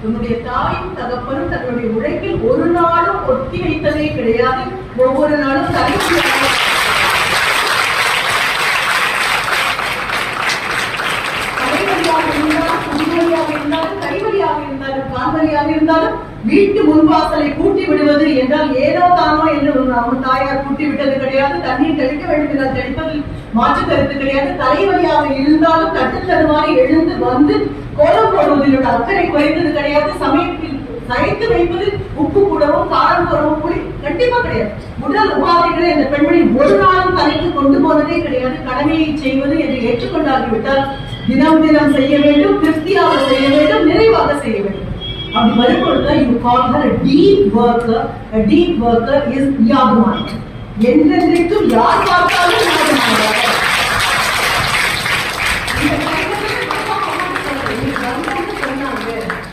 உன்னுடைய தாயும் தகப்பனும் தன்னுடைய உழைப்பில் ஒரு நாளும் ஒத்தி வைத்ததே கிடையாது. ஒவ்வொரு நாளும் தலைவலியாக இருந்தாலும், கைவலியாக இருந்தாலும், கால்வலியாக இருந்தாலும் வீட்டு முன்வாசலை கூட்டி விடுவது என்றால் ஏதோ தானோ என்று அவன் தாயார் கூட்டி விட்டது கிடையாது. தண்ணீர் தெளிக்க வேண்டும் என்றால் தெளிப்பதில் மாற்று கருத்து கிடையாது. தலைவலியாக இருந்தாலும் கட்டில் தருமாறி எழுந்து வந்து கோலம் போடுவதில் அக்கறை குறைந்தது கிடையாது. சமயத்தில் சமைத்து வைப்பது உப்பு கூடவும் காரம் கூடவும் புளி கண்டிப்பா கிடையாது. உடல் உபாதைகளை இந்த பெண்மணி ஒரு நாளும் தலைக்கு கொண்டு போனதே கிடையாது. கடமையை செய்வது என்று ஏற்றுக்கொண்டாகிவிட்டால் தினம் தினம் செய்ய வேண்டும், திருப்தியாக செய்ய வேண்டும், நிறைவாக செய்ய வேண்டும். அப்படி வரும்பொழுது you call her a deep worker. A deep worker is யாகுமான். என்றென்றைக்கும் யார் பார்த்தாலும்